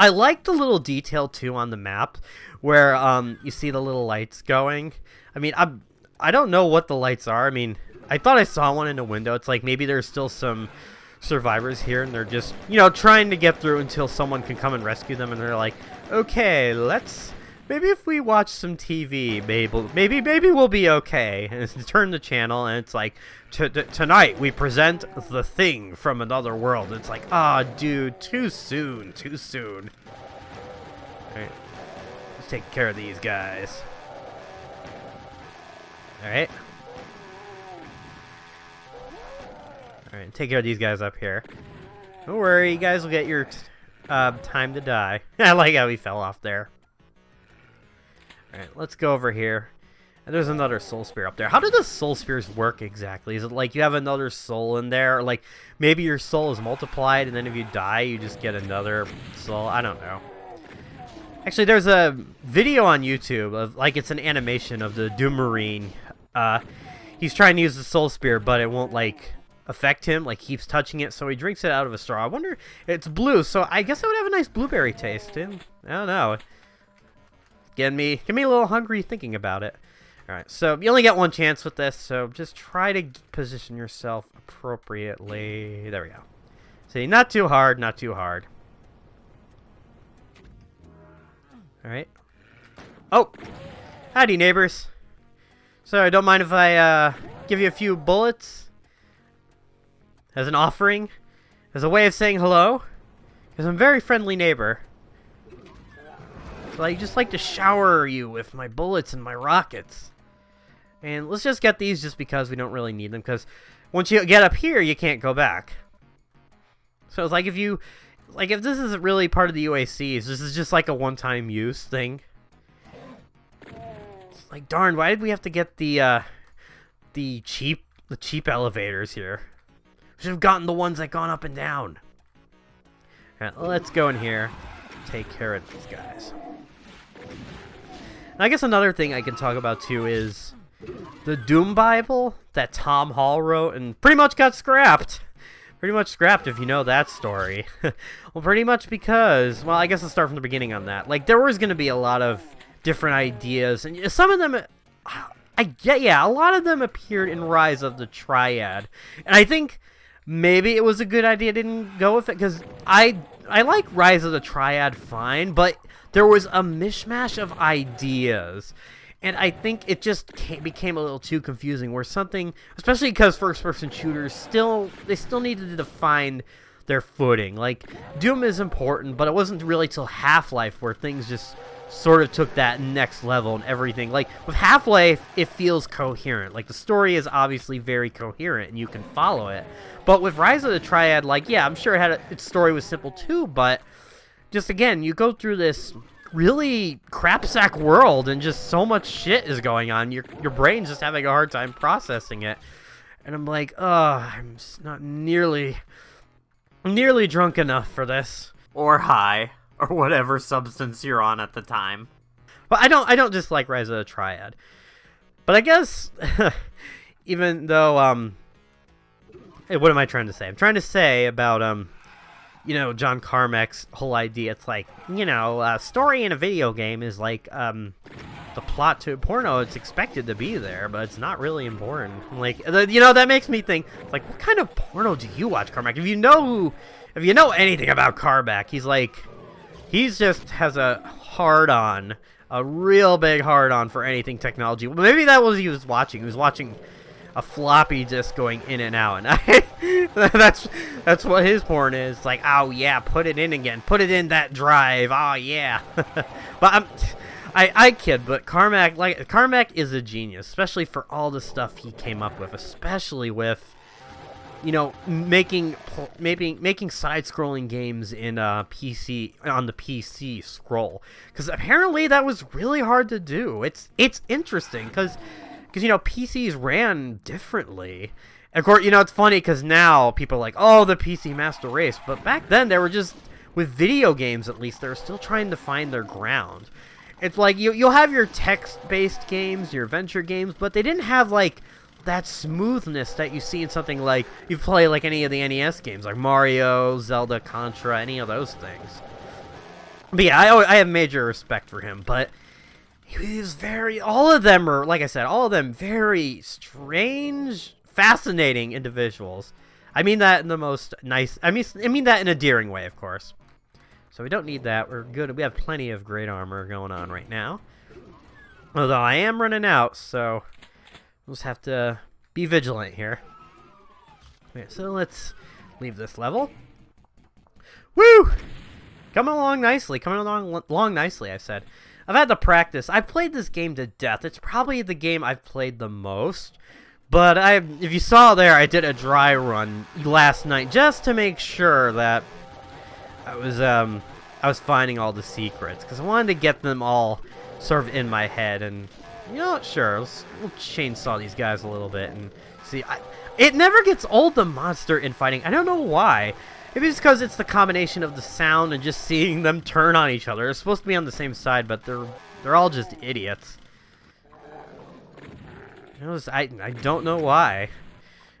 I like the little detail too on the map where you see the little lights going. I mean, I don't know what the lights are. I mean, I thought I saw one in a window. It's like maybe there's still some survivors here and they're just, you know, trying to get through until someone can come and rescue them, and they're like, okay, maybe if we watch some TV, maybe we'll be okay. And it's turn the channel, and it's like, tonight we present The Thing from Another World. It's like, ah, dude, too soon. Alright, let's take care of these guys. Alright. Alright, take care of these guys up here. Don't worry, you guys will get your time to die. I like how he fell off there. Alright, let's go over here. And there's another soul spear up there. How do the soul spears work exactly? Is it like you have another soul in there? Or like maybe your soul is multiplied and then if you die you just get another soul? I don't know. Actually, there's a video on YouTube of, like, it's an animation of the Doom Marine. He's trying to use the soul spear, but it won't, like, affect him. Like, keeps touching it, so he drinks it out of a straw. I wonder, it's blue, so I guess it would have a nice blueberry taste, too. I don't know. Get me a little hungry thinking about it. Alright, so you only get one chance with this, so just try to position yourself appropriately. There we go. See, not too hard, not too hard. Alright. Oh! Howdy, neighbors. Sorry, don't mind if I give you a few bullets as an offering, as a way of saying hello, because I'm a very friendly neighbor. So I just like to shower you with my bullets and my rockets. And let's just get these just because we don't really need them, because once you get up here, you can't go back. So it's like if you... Like, if this isn't really part of the UACs, this is just like a one-time use thing. It's like, darn, why did we have to get the cheap elevators here? We should have gotten the ones that gone up and down. Alright, let's go in here. Take care of these guys. And I guess another thing I can talk about, too, is the Doom Bible that Tom Hall wrote and pretty much got scrapped. Pretty much scrapped, if you know that story. Well, pretty much because... Well, I guess let's start from the beginning on that. Like, there was going to be a lot of different ideas, and some of them... a lot of them appeared in Rise of the Triad. And I think maybe it was a good idea didn't go with it, because I like Rise of the Triad fine, but there was a mishmash of ideas. And I think it just became a little too confusing, where something, especially because first-person shooters still needed to define their footing. Like, Doom is important, but it wasn't really till Half-Life where things just sort of took that next level and everything. Like, with Half-Life, it feels coherent. Like, the story is obviously very coherent, and you can follow it. But with Rise of the Triad, like, yeah, I'm sure its story was simple too, but just, again, you go through this really crapsack world and just so much shit is going on. Your brain's just having a hard time processing it. And I'm like, I'm just not nearly drunk enough for this. Or high. Or whatever substance you're on at the time. But I don't dislike Rise of the Triad. But I guess, even though, what am I trying to say? I'm trying to say about, you know, John Carmack's whole idea. It's like, you know, a story in a video game is like, the plot to a porno. It's expected to be there, but it's not really important. Like, you know, that makes me think, like, what kind of porno do you watch, Carmack? If you know anything about Carmack, he's like, he's just has a hard-on, a real big hard-on for anything technology. Well, maybe that was what he was watching. He was watching a floppy disk going in and out, and that's what his porn is. Like, oh yeah, put it in again, put it in that drive. Oh yeah. But I kid, but Carmack is a genius, especially for all the stuff he came up with, especially with, you know, making side-scrolling games in PC on the PC scroll, because apparently that was really hard to do. It's interesting because you know, PCs ran differently. And of course, you know, it's funny because now people are like, oh, the PC master race, but back then they were just, with video games at least, they were still trying to find their ground. It's like you'll have your text-based games, your adventure games, but they didn't have like that smoothness that you see in something like, you play like any of the NES games, like Mario, Zelda, Contra, any of those things. But yeah, I have major respect for him, but he was all of them are, like I said, all of them very strange, fascinating individuals. I mean that in the most nice, I mean that in a endearing way, of course. So we don't need that, we're good, we have plenty of great armor going on right now. Although I am running out, so we'll just have to be vigilant here. Okay, so let's leave this level. Woo! Coming along nicely, I said. I've had to practice. I've played this game to death. It's probably the game I've played the most. But if you saw there, I did a dry run last night just to make sure that I was finding all the secrets. Because I wanted to get them all sort of in my head. And, you know what, sure, we'll chainsaw these guys a little bit and see. It never gets old, the monster infighting. I don't know why. Maybe it's because it's the combination of the sound and just seeing them turn on each other. They're supposed to be on the same side, but they're all just idiots. I don't know why.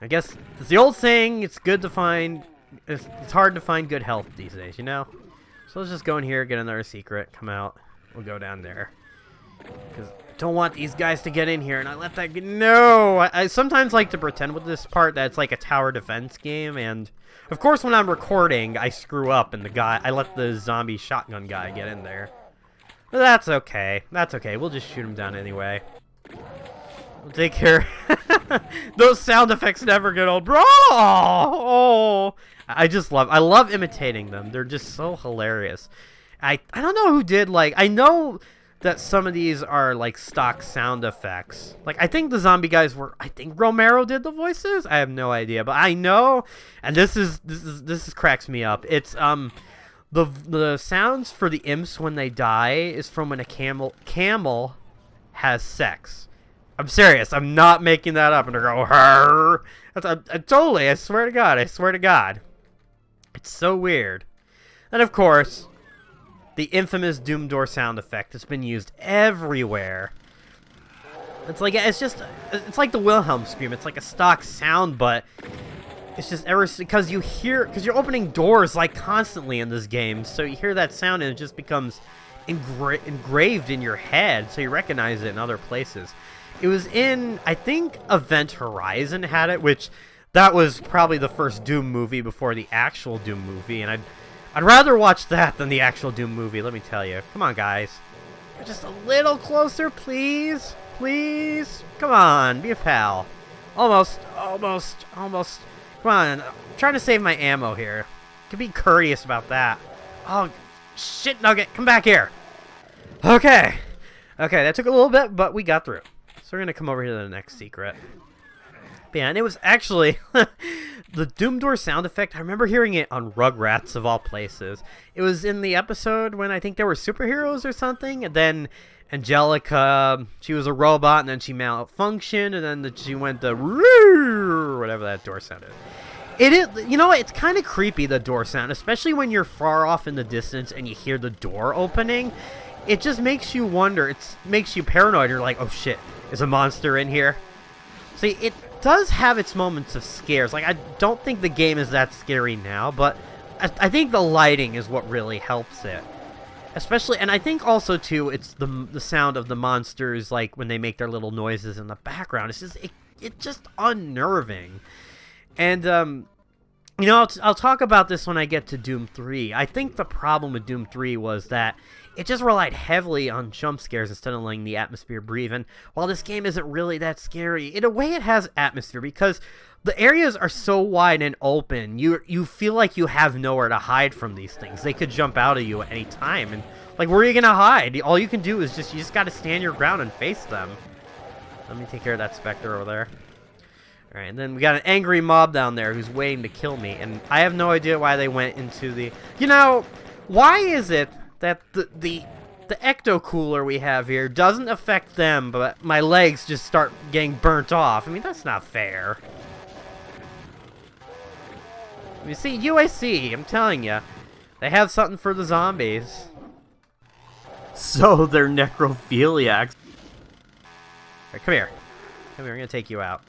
I guess it's the old saying, it's hard to find good health these days, you know? So let's just go in here, get another secret, come out. We'll go down there. Because I don't want these guys to get in here, and I let that no! I sometimes like to pretend with this part that it's like a tower defense game, and of course when I'm recording, I screw up, and I let the zombie shotgun guy get in there. But that's okay. That's okay. We'll just shoot him down anyway. We'll take care. Those sound effects never get old, bro. Oh, I love imitating them. They're just so hilarious. I don't know who did, like, I know that some of these are like stock sound effects. Like, I think the zombie guys I think Romero did the voices. I have no idea, but I know, and this cracks me up. It's the sounds for the imps when they die is from when a camel has sex. I'm serious. I'm not making that up. And they go, "Her." Totally. I swear to God. It's so weird. And of course, the infamous Doom Door sound effect has been used everywhere. It's like the Wilhelm scream. It's like a stock sound, but it's just because you're opening doors like constantly in this game, so you hear that sound and it just becomes engraved in your head, so you recognize it in other places. It was in, I think, Event Horizon had it, which that was probably the first Doom movie before the actual Doom movie, and I'd rather watch that than the actual Doom movie, let me tell you. Come on, guys. Just a little closer, please. Please. Come on, be a pal. Almost. Come on, I'm trying to save my ammo here. Can be courteous about that. Oh, shit, Nugget, come back here. Okay, that took a little bit, but we got through. So we're going to come over here to the next secret. But yeah, and it was actually the Doom Door sound effect. I remember hearing it on Rugrats, of all places. It was in the episode when I think there were superheroes or something, and then Angelica, she was a robot, and then she malfunctioned, and then she went to whatever that door sounded. It is, you know what, it's kind of creepy, the door sound, especially when you're far off in the distance and you hear the door opening. It just makes you wonder, it makes you paranoid. You're like, oh shit, is a monster in here? See, it does have its moments of scares. Like, I don't think the game is that scary now, but I think the lighting is what really helps it. Especially, and I think also, too, it's the sound of the monsters, like, when they make their little noises in the background. It's just unnerving. And, you know, I'll talk about this when I get to Doom 3. I think the problem with Doom 3 was that it just relied heavily on jump scares instead of letting the atmosphere breathe. And while this game isn't really that scary, in a way it has atmosphere because the areas are so wide and open. You feel like you have nowhere to hide from these things. They could jump out at you at any time. And, like, where are you going to hide? All you can do is you just got to stand your ground and face them. Let me take care of that Spectre over there. Alright, and then we got an angry mob down there who's waiting to kill me. And I have no idea why they went into the... You know, why is it that the ecto cooler we have here doesn't affect them, but my legs just start getting burnt off? I mean, that's not fair. You see, UAC, I'm telling you, they have something for the zombies. So they're necrophiliacs. Alright, come here. Come here, I'm gonna take you out.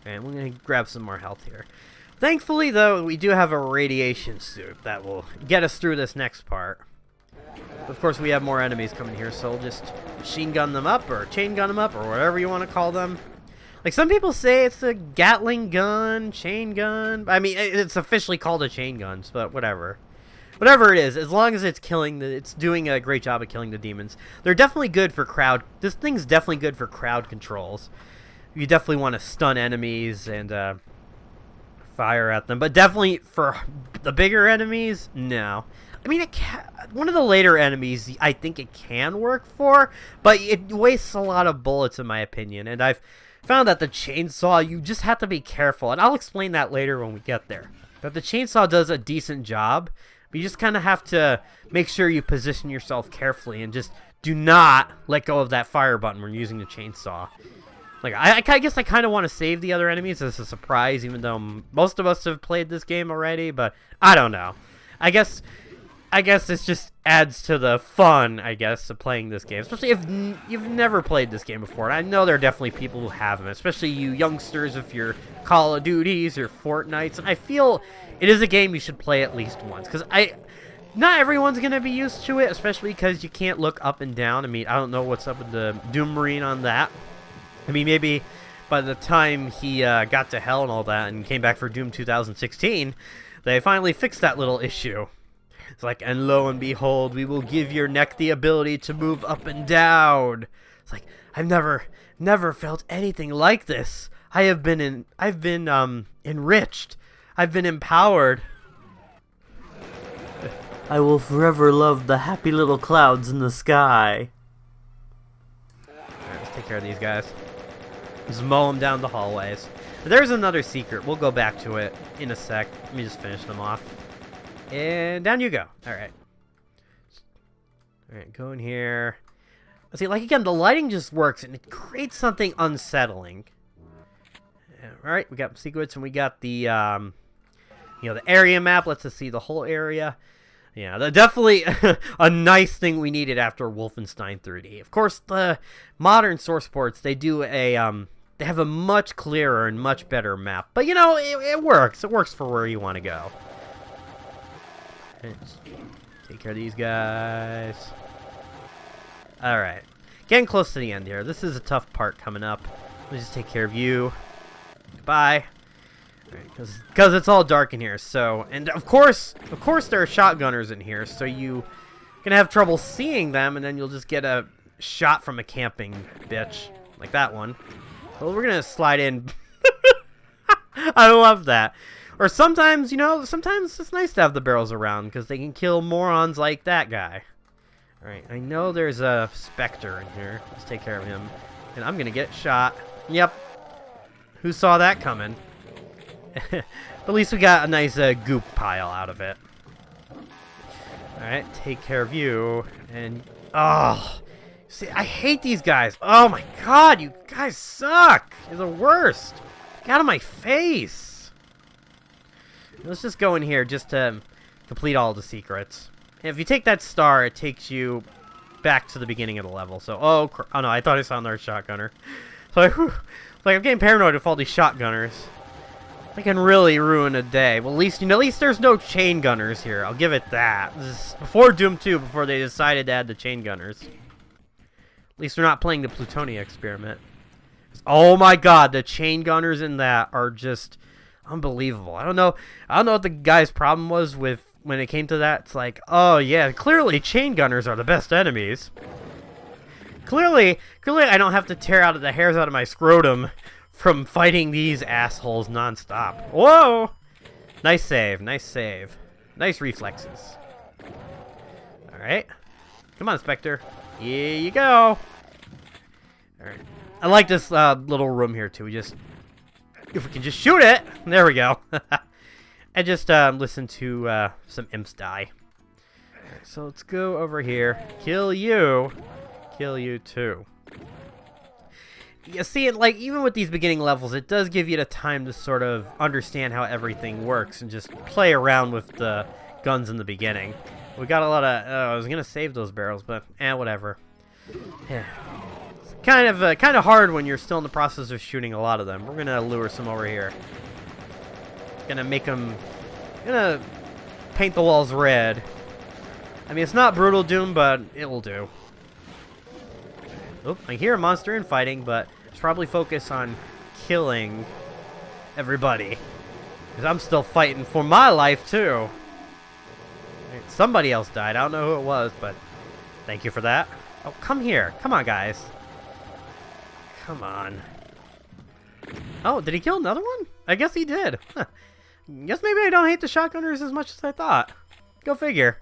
And we're gonna grab some more health here. Thankfully, though, we do have a radiation suit that will get us through this next part. Of course, we have more enemies coming here, so we'll just machine gun them up, or chain gun them up, or whatever you want to call them. Like, some people say it's a Gatling gun, chain gun. I mean, it's officially called a chain gun, but whatever. Whatever it is, as long as it's it's doing a great job of killing the demons. They're definitely good for crowd. This thing's definitely good for crowd controls. You definitely want to stun enemies and fire at them, but definitely for the bigger enemies, no. I mean, one of the later enemies, I think it can work for, but it wastes a lot of bullets, in my opinion. And I've found that the chainsaw, you just have to be careful, and I'll explain that later when we get there. But the chainsaw does a decent job. You just kind of have to make sure you position yourself carefully and just do not let go of that fire button when using the chainsaw. Like, I guess I kind of want to save the other enemies as a surprise, even though most of us have played this game already, but I don't know. I guess this just adds to the fun, I guess, of playing this game, especially if you've never played this game before. And I know there are definitely people who haven't, especially you youngsters, if you're Call of Duties or Fortnites. And I feel it is a game you should play at least once, because not everyone's going to be used to it, especially because you can't look up and down. I mean, I don't know what's up with the Doom Marine on that. I mean, maybe by the time he got to hell and all that and came back for Doom 2016, they finally fixed that little issue. It's like, and lo and behold, we will give your neck the ability to move up and down. It's like, I've never felt anything like this. I've been enriched. I've been empowered. I will forever love the happy little clouds in the sky. Alright, let's take care of these guys. Just mow them down the hallways. There's another secret. We'll go back to it in a sec. Let me just finish them off. And down you go. Alright. Alright, go in here. See, like, again, the lighting just works, and it creates something unsettling. Alright, we got secrets, and we got the, the area map. Lets us see the whole area. Yeah, definitely a nice thing we needed after Wolfenstein 3D. Of course, the modern source ports, they do a, they have a much clearer and much better map. But, it works. It works for where you want to go. Take care of these guys. Alright. Getting close to the end here. This is a tough part coming up. Let's just take care of you. Goodbye. Because it's all dark in here. So, and of course there are shotgunners in here. So you're going to have trouble seeing them. And then you'll just get a shot from a camping bitch. Like that one. Well, we're going to slide in. I love that. Or sometimes, sometimes it's nice to have the barrels around because they can kill morons like that guy. Alright, I know there's a Spectre in here. Let's take care of him. And I'm going to get shot. Yep. Who saw that coming? At least we got a nice goop pile out of it. Alright, take care of you. And, oh. See, I hate these guys. Oh my god, you guys suck. You're the worst. Get out of my face. Let's just go in here just to complete all the secrets. And if you take that star, it takes you back to the beginning of the level. So, oh no, I thought I saw another shotgunner. So, I'm getting paranoid with all these shotgunners. They can really ruin a day. Well, at least there's no chain gunners here. I'll give it that. This is before Doom 2, before they decided to add the chain gunners. At least they're not playing the Plutonia experiment. Oh my god, the chain gunners in that are just unbelievable. I don't know what the guy's problem was with when it came to that. It's like, oh yeah, clearly chain gunners are the best enemies. Clearly I don't have to tear out the hairs out of my scrotum from fighting these assholes nonstop. Whoa! Nice save, nice save. Nice reflexes. Alright. Come on, Spectre. Here you go. Alright. I like this little room here too. If we can just shoot it! There we go. And just listen to some imps die. Right, so let's go over here. Kill you. Kill you too. You see, like, even with these beginning levels, it does give you the time to sort of understand how everything works and just play around with the guns in the beginning. We got a lot of... I was going to save those barrels, but whatever. It's kind of hard when you're still in the process of shooting a lot of them. We're going to lure some over here. Gonna make them... Gonna paint the walls red. I mean, it's not brutal doom, but it will do. Oh, I hear a monster infighting, but it's probably focus on killing everybody. Because I'm still fighting for my life, too. Somebody else died. I don't know who it was, but thank you for that. Oh, come here. Come on, guys. Come on. Oh, did he kill another one? I guess he did. Huh. Guess maybe I don't hate the shotgunners as much as I thought. Go figure.